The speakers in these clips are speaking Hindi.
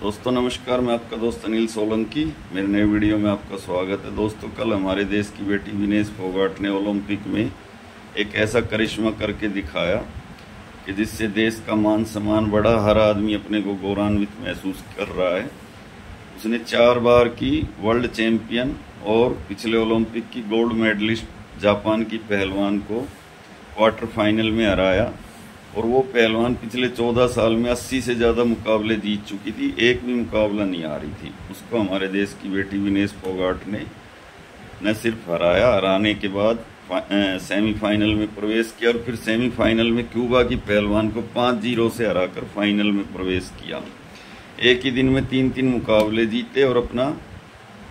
दोस्तों नमस्कार, मैं आपका दोस्त अनिल सोलंकी। मेरे नए वीडियो में आपका स्वागत है। दोस्तों, कल हमारे देश की बेटी विनेश फोगाट ने ओलंपिक में एक ऐसा करिश्मा करके दिखाया कि जिससे देश का मान सम्मान बढ़ा। हर आदमी अपने को गौरवान्वित महसूस कर रहा है। उसने 4 बार की वर्ल्ड चैंपियन और पिछले ओलंपिक की गोल्ड मेडलिस्ट जापान की पहलवान को क्वार्टर फाइनल में हराया। और वो पहलवान पिछले 14 साल में 80 से ज़्यादा मुकाबले जीत चुकी थी, एक भी मुकाबला नहीं हारी थी। उसको हमारे देश की बेटी विनेश फोगाट ने न सिर्फ हराया, हराने के बाद सेमीफाइनल में प्रवेश किया और फिर सेमीफाइनल में क्यूबा की पहलवान को 5-0 से हराकर फाइनल में प्रवेश किया। एक ही दिन में 3-3 मुकाबले जीते और अपना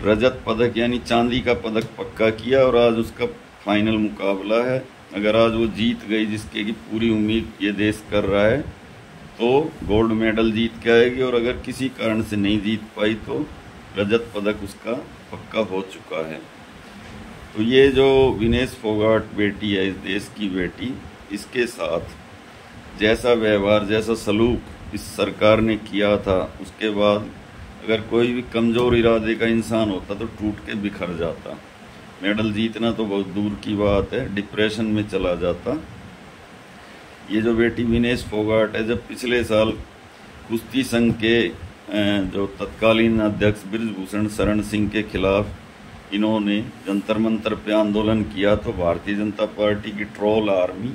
रजत पदक यानी चांदी का पदक पक्का किया। और आज उसका फाइनल मुकाबला है। अगर आज वो जीत गई, जिसके की पूरी उम्मीद ये देश कर रहा है, तो गोल्ड मेडल जीत के आएगी। और अगर किसी कारण से नहीं जीत पाई तो रजत पदक उसका पक्का हो चुका है। तो ये जो विनेश फोगाट बेटी है, इस देश की बेटी, इसके साथ जैसा व्यवहार, जैसा सलूक इस सरकार ने किया था, उसके बाद अगर कोई भी कमज़ोर इरादे का इंसान होता तो टूट के बिखर जाता। मेडल जीतना तो बहुत दूर की बात है, डिप्रेशन में चला जाता। ये जो बेटी विनेश फोगाट है, जब पिछले साल कुश्ती संघ के जो तत्कालीन अध्यक्ष बृजभूषण शरण सिंह के खिलाफ इन्होंने जंतर मंतर पे आंदोलन किया, तो भारतीय जनता पार्टी की troll army,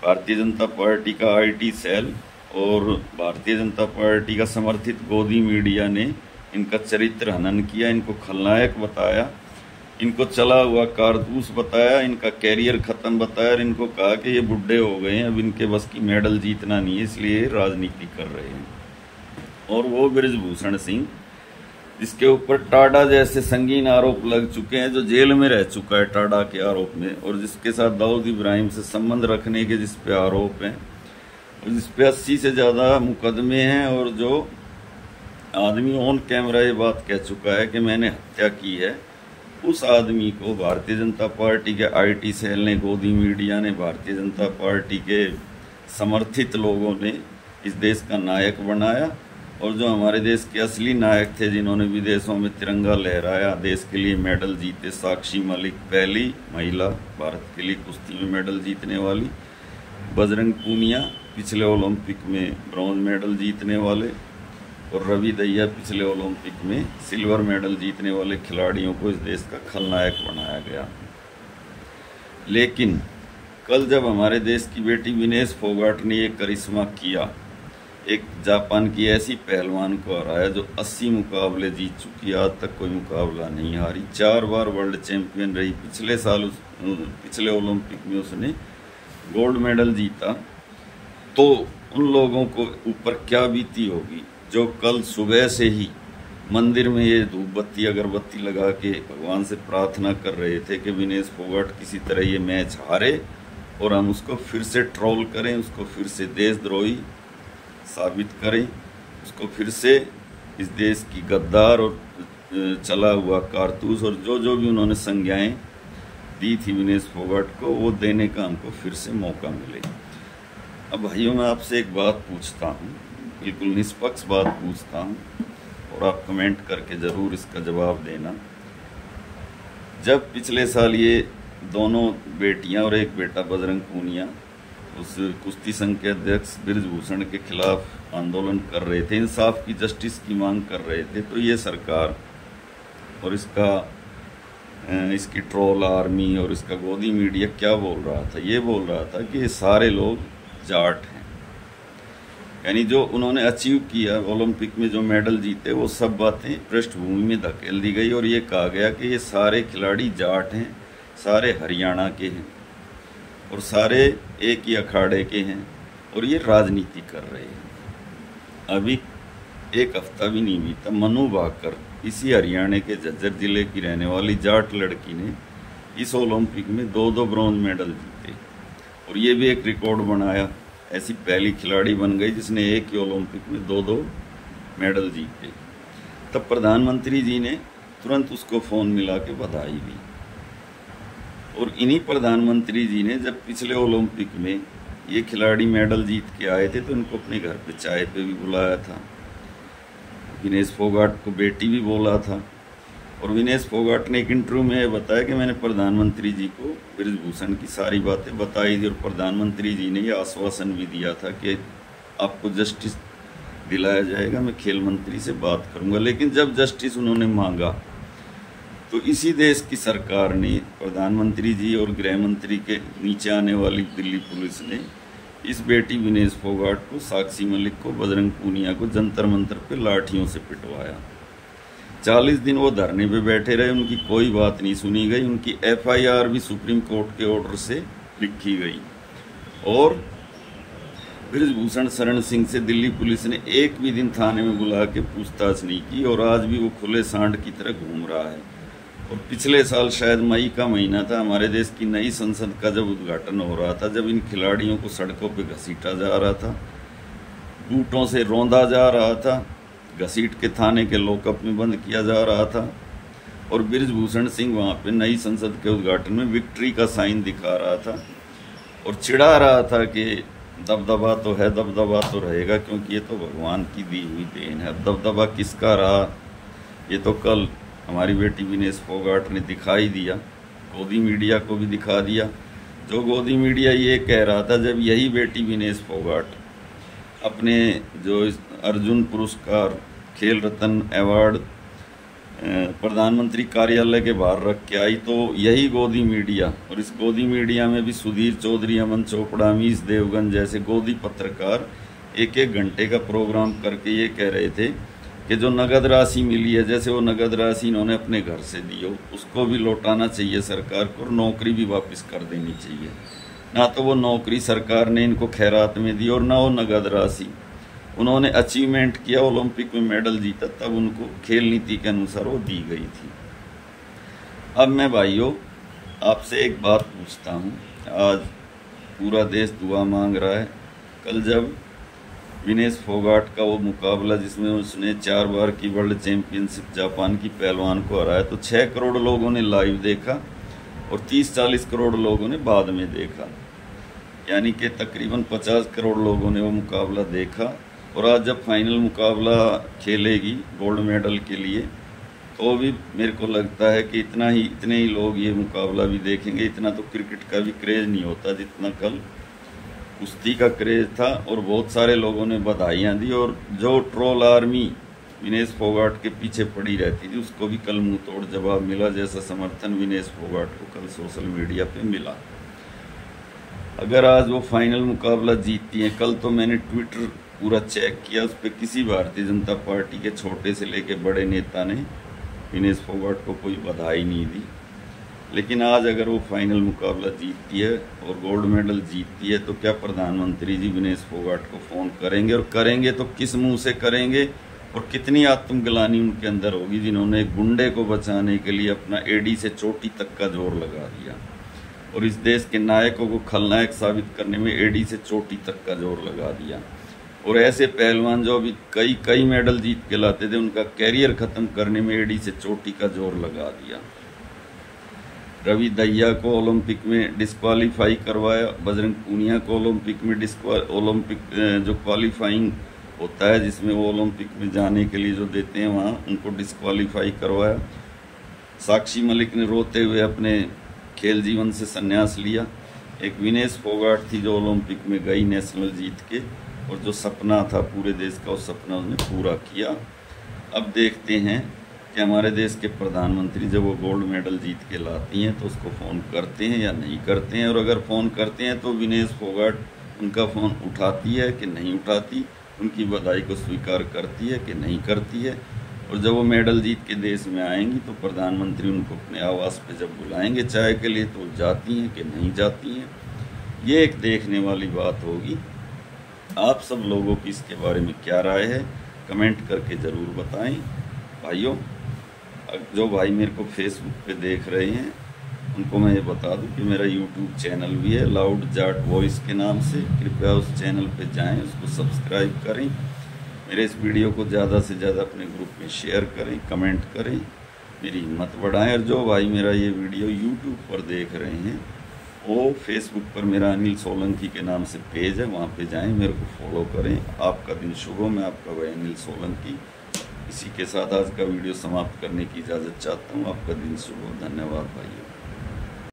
Bharatiya Janata party का IT सेल और भारतीय जनता पार्टी का समर्थित गोदी मीडिया ने इनका चरित्र हनन किया, इनको खलनायक बताया, इनको चला हुआ कारतूस बताया, इनका कैरियर खत्म बताया और इनको कहा कि ये बुढ़े हो गए हैं, अब इनके बस की मेडल जीतना नहीं है, इसलिए राजनीति कर रहे हैं। और वो बृजभूषण सिंह, जिसके ऊपर टाडा जैसे संगीन आरोप लग चुके हैं, जो जेल में रह चुका है टाडा के आरोप में, और जिसके साथ दाऊद इब्राहिम से संबंध रखने के जिस पे आरोप हैं, और जिस पे 80 से ज़्यादा मुकदमे हैं, और जो आदमी ऑन कैमरा ये बात कह चुका है कि मैंने हत्या की है, उस आदमी को भारतीय जनता पार्टी के IT सेल ने, गोदी मीडिया ने, भारतीय जनता पार्टी के समर्थित लोगों ने इस देश का नायक बनाया। और जो हमारे देश के असली नायक थे, जिन्होंने विदेशों में तिरंगा लहराया, देश के लिए मेडल जीते, साक्षी मलिक पहली महिला भारत के लिए कुश्ती में मेडल जीतने वाली, बजरंग पूनिया पिछले ओलंपिक में ब्रॉन्ज मेडल जीतने वाले, और रवि दहिया पिछले ओलंपिक में सिल्वर मेडल जीतने वाले खिलाड़ियों को इस देश का खलनायक बनाया गया। लेकिन कल जब हमारे देश की बेटी विनेश फोगाट ने ये करिश्मा किया, एक जापान की ऐसी पहलवान को हराया जो 80 मुकाबले जीत चुकी, आज तक कोई मुकाबला नहीं हारी, 4 बार वर्ल्ड चैंपियन रही, पिछले ओलंपिक में उसने गोल्ड मेडल जीता, तो उन लोगों को ऊपर क्या बीती होगी जो कल सुबह से ही मंदिर में ये धूप बत्ती अगरबत्ती लगा के भगवान से प्रार्थना कर रहे थे कि विनेश फोगाट किसी तरह ये मैच हारे और हम उसको फिर से ट्रोल करें, उसको फिर से देशद्रोही साबित करें, उसको फिर से इस देश की गद्दार और चला हुआ कारतूस और जो भी उन्होंने संज्ञाएं दी थी विनेश फोगाट को, वो देने का हमको फिर से मौका मिले। अब भाइयों, मैं आपसे एक बात पूछता हूँ, बिल्कुल निष्पक्ष बात पूछता हूँ, और आप कमेंट करके ज़रूर इसका जवाब देना। जब पिछले साल ये दोनों बेटियां और एक बेटा बजरंग पूनिया उस कुश्ती संघ के अध्यक्ष बृजभूषण के खिलाफ आंदोलन कर रहे थे, इंसाफ की, जस्टिस की मांग कर रहे थे, तो ये सरकार और इसकी ट्रोल आर्मी और इसका गोदी मीडिया क्या बोल रहा था? ये बोल रहा था कि ये सारे लोग जाट हैं, यानी जो उन्होंने अचीव किया ओलंपिक में, जो मेडल जीते, वो सब बातें पृष्ठभूमि में धकेल दी गई और ये कहा गया कि ये सारे खिलाड़ी जाट हैं, सारे हरियाणा के हैं और सारे एक ही अखाड़े के हैं और ये राजनीति कर रहे हैं। अभी एक हफ्ता भी नहीं बीता, मनु भाकर, इसी हरियाणा के झज्जर जिले की रहने वाली जाट लड़की ने इस ओलंपिक में 2-2 ब्रॉन्ज मेडल जीते और ये भी एक रिकॉर्ड बनाया। ऐसी पहली खिलाड़ी बन गई जिसने एक ही ओलंपिक में 2-2 मेडल जीते। तब प्रधानमंत्री जी ने तुरंत उसको फ़ोन मिला के बधाई दी। और इन्हीं प्रधानमंत्री जी ने जब पिछले ओलंपिक में ये खिलाड़ी मेडल जीत के आए थे तो इनको अपने घर पे चाय पे भी बुलाया था। विनेश फोगाट को बेटी भी बोला था। और विनेश फोगाट ने एक इंटरव्यू में बताया कि मैंने प्रधानमंत्री जी को बृजभूषण की सारी बातें बताई थी और प्रधानमंत्री जी ने ये आश्वासन भी दिया था कि आपको जस्टिस दिलाया जाएगा, मैं खेल मंत्री से बात करूंगा। लेकिन जब जस्टिस उन्होंने मांगा तो इसी देश की सरकार ने, प्रधानमंत्री जी और गृह मंत्री के नीचे आने वाली दिल्ली पुलिस ने इस बेटी विनेश फोगाट को, साक्षी मलिक को, बजरंग पूनिया को जंतर मंतर पे लाठियों से पिटवाया। 40 दिन वो धरने पे बैठे रहे, उनकी कोई बात नहीं सुनी गई। उनकी FIR भी सुप्रीम कोर्ट के ऑर्डर से लिखी गई और बृजभूषण शरण सिंह से दिल्ली पुलिस ने एक भी दिन थाने में बुला के पूछताछ नहीं की और आज भी वो खुले सांड की तरह घूम रहा है। और पिछले साल शायद मई का महीना था, हमारे देश की नई संसद का जब उद्घाटन हो रहा था, जब इन खिलाड़ियों को सड़कों पे घसीटा जा रहा था, बूटों से रौंदा जा रहा था, घसीट के थाने के लॉकअप में बंद किया जा रहा था और बृजभूषण सिंह वहाँ पे नई संसद के उद्घाटन में विक्ट्री का साइन दिखा रहा था और चिढ़ा रहा था कि दबदबा तो है, दबदबा तो रहेगा, क्योंकि ये तो भगवान की दी हुई देन है। दबदबा किसका रहा, ये तो कल हमारी बेटी विनेश फोगाट ने दिखाई दिया, गोदी मीडिया को भी दिखा दिया। जो गोदी मीडिया ये कह रहा था, जब यही बेटी विनेश फोगाट अपने जो अर्जुन पुरस्कार, खेल रत्न अवार्ड प्रधानमंत्री कार्यालय के बाहर रख के आई, तो यही गोदी मीडिया, और इस गोदी मीडिया में भी सुधीर चौधरी, अमन चोपड़ा, अमीश देवगन जैसे गोदी पत्रकार एक एक घंटे का प्रोग्राम करके ये कह रहे थे कि जो नगद राशि मिली है, जैसे वो नगद राशि इन्होंने अपने घर से दी हो, उसको भी लौटाना चाहिए सरकार को और नौकरी भी वापस कर देनी चाहिए। ना तो वो नौकरी सरकार ने इनको खैरात में दी और ना वो नगद राशि। उन्होंने अचीवमेंट किया, ओलंपिक में मेडल जीता, तब उनको खेल नीति के अनुसार वो दी गई थी। अब मैं भाइयों आपसे एक बात पूछता हूँ, आज पूरा देश दुआ मांग रहा है। कल जब विनेश फोगाट का वो मुकाबला जिसमें उसने 4 बार की वर्ल्ड चैंपियनशिप जापान की पहलवान को हराया, तो 6 करोड़ लोगों ने लाइव देखा और 30-40 करोड़ लोगों ने बाद में देखा, यानी कि तकरीबन 50 करोड़ लोगों ने वो मुकाबला देखा। और आज जब फाइनल मुकाबला खेलेगी गोल्ड मेडल के लिए, तो भी मेरे को लगता है कि इतने ही लोग ये मुकाबला भी देखेंगे। इतना तो क्रिकेट का भी क्रेज नहीं होता जितना कल कुश्ती का क्रेज था। और बहुत सारे लोगों ने बधाइयाँ दी और जो ट्रोल आर्मी विनेश फोगाट के पीछे पड़ी रहती थी, उसको भी कल मुंह तोड़ जवाब मिला, जैसा समर्थन विनेश फोगाट को कल सोशल मीडिया पे मिला। अगर आज वो फाइनल मुकाबला जीतती हैं, कल तो मैंने ट्विटर पूरा चेक किया, उस पर किसी भारतीय जनता पार्टी के छोटे से लेके बड़े नेता ने विनेश फोगाट को कोई बधाई नहीं दी। लेकिन आज अगर वो फाइनल मुकाबला जीतती है और गोल्ड मेडल जीतती है, तो क्या प्रधानमंत्री जी विनेश फोगाट को फ़ोन करेंगे? और करेंगे तो किस मुंह से करेंगे? और कितनी आत्मग्लानि उनके अंदर होगी, जिन्होंने एक गुंडे को बचाने के लिए अपना एडी से चोटी तक का जोर लगा दिया और इस देश के नायकों को खलनायक साबित करने में एडी से चोटी तक का जोर लगा दिया। और ऐसे पहलवान जो अभी कई मेडल जीत के लाते थे, उनका कैरियर खत्म करने में एडी से चोटी का जोर लगा दिया। रवि दहिया को ओलंपिक में डिस्क्वालीफाई करवाया, बजरंग पूनिया को ओलंपिक में जो क्वालिफाइंग होता है, जिसमें वो ओलंपिक में जाने के लिए जो देते हैं वहाँ, उनको डिस्क्वालीफाई करवाया। साक्षी मलिक ने रोते हुए अपने खेल जीवन से संन्यास लिया। एक विनेश फोगाट थी जो ओलंपिक में गई नेशनल जीत के, और जो सपना था पूरे देश का, उस सपना उसने पूरा किया। अब देखते हैं कि हमारे देश के प्रधानमंत्री जब वो गोल्ड मेडल जीत के लाती हैं तो उसको फ़ोन करते हैं या नहीं करते हैं, और अगर फ़ोन करते हैं तो विनेश फोगाट उनका फ़ोन उठाती है कि नहीं उठाती, उनकी बधाई को स्वीकार करती है कि नहीं करती है। और जब वो मेडल जीत के देश में आएंगी तो प्रधानमंत्री उनको अपने आवास पे जब बुलाएंगे चाय के लिए, तो जाती हैं कि नहीं जाती हैं, ये एक देखने वाली बात होगी। आप सब लोगों की इसके बारे में क्या राय है, कमेंट करके ज़रूर बताएं। भाइयों, जो भाई मेरे को फेसबुक पे देख रहे हैं उनको मैं ये बता दूं कि मेरा यूट्यूब चैनल भी है लाउड जाट वॉइस के नाम से, कृपया उस चैनल पे जाएं, उसको सब्सक्राइब करें, मेरे इस वीडियो को ज़्यादा से ज़्यादा अपने ग्रुप में शेयर करें, कमेंट करें, मेरी हिम्मत बढ़ाएं। और जो भाई मेरा ये वीडियो यूट्यूब पर देख रहे हैं, वो फेसबुक पर मेरा अनिल सोलंकी के नाम से पेज है, वहाँ पे जाएं, मेरे को फॉलो करें। आपका दिन शुभ हो। मैं आपका भाई अनिल सोलंकी, इसी के साथ आज का वीडियो समाप्त करने की इजाज़त चाहता हूँ। आपका दिन शुभ हो। धन्यवाद भाइयों।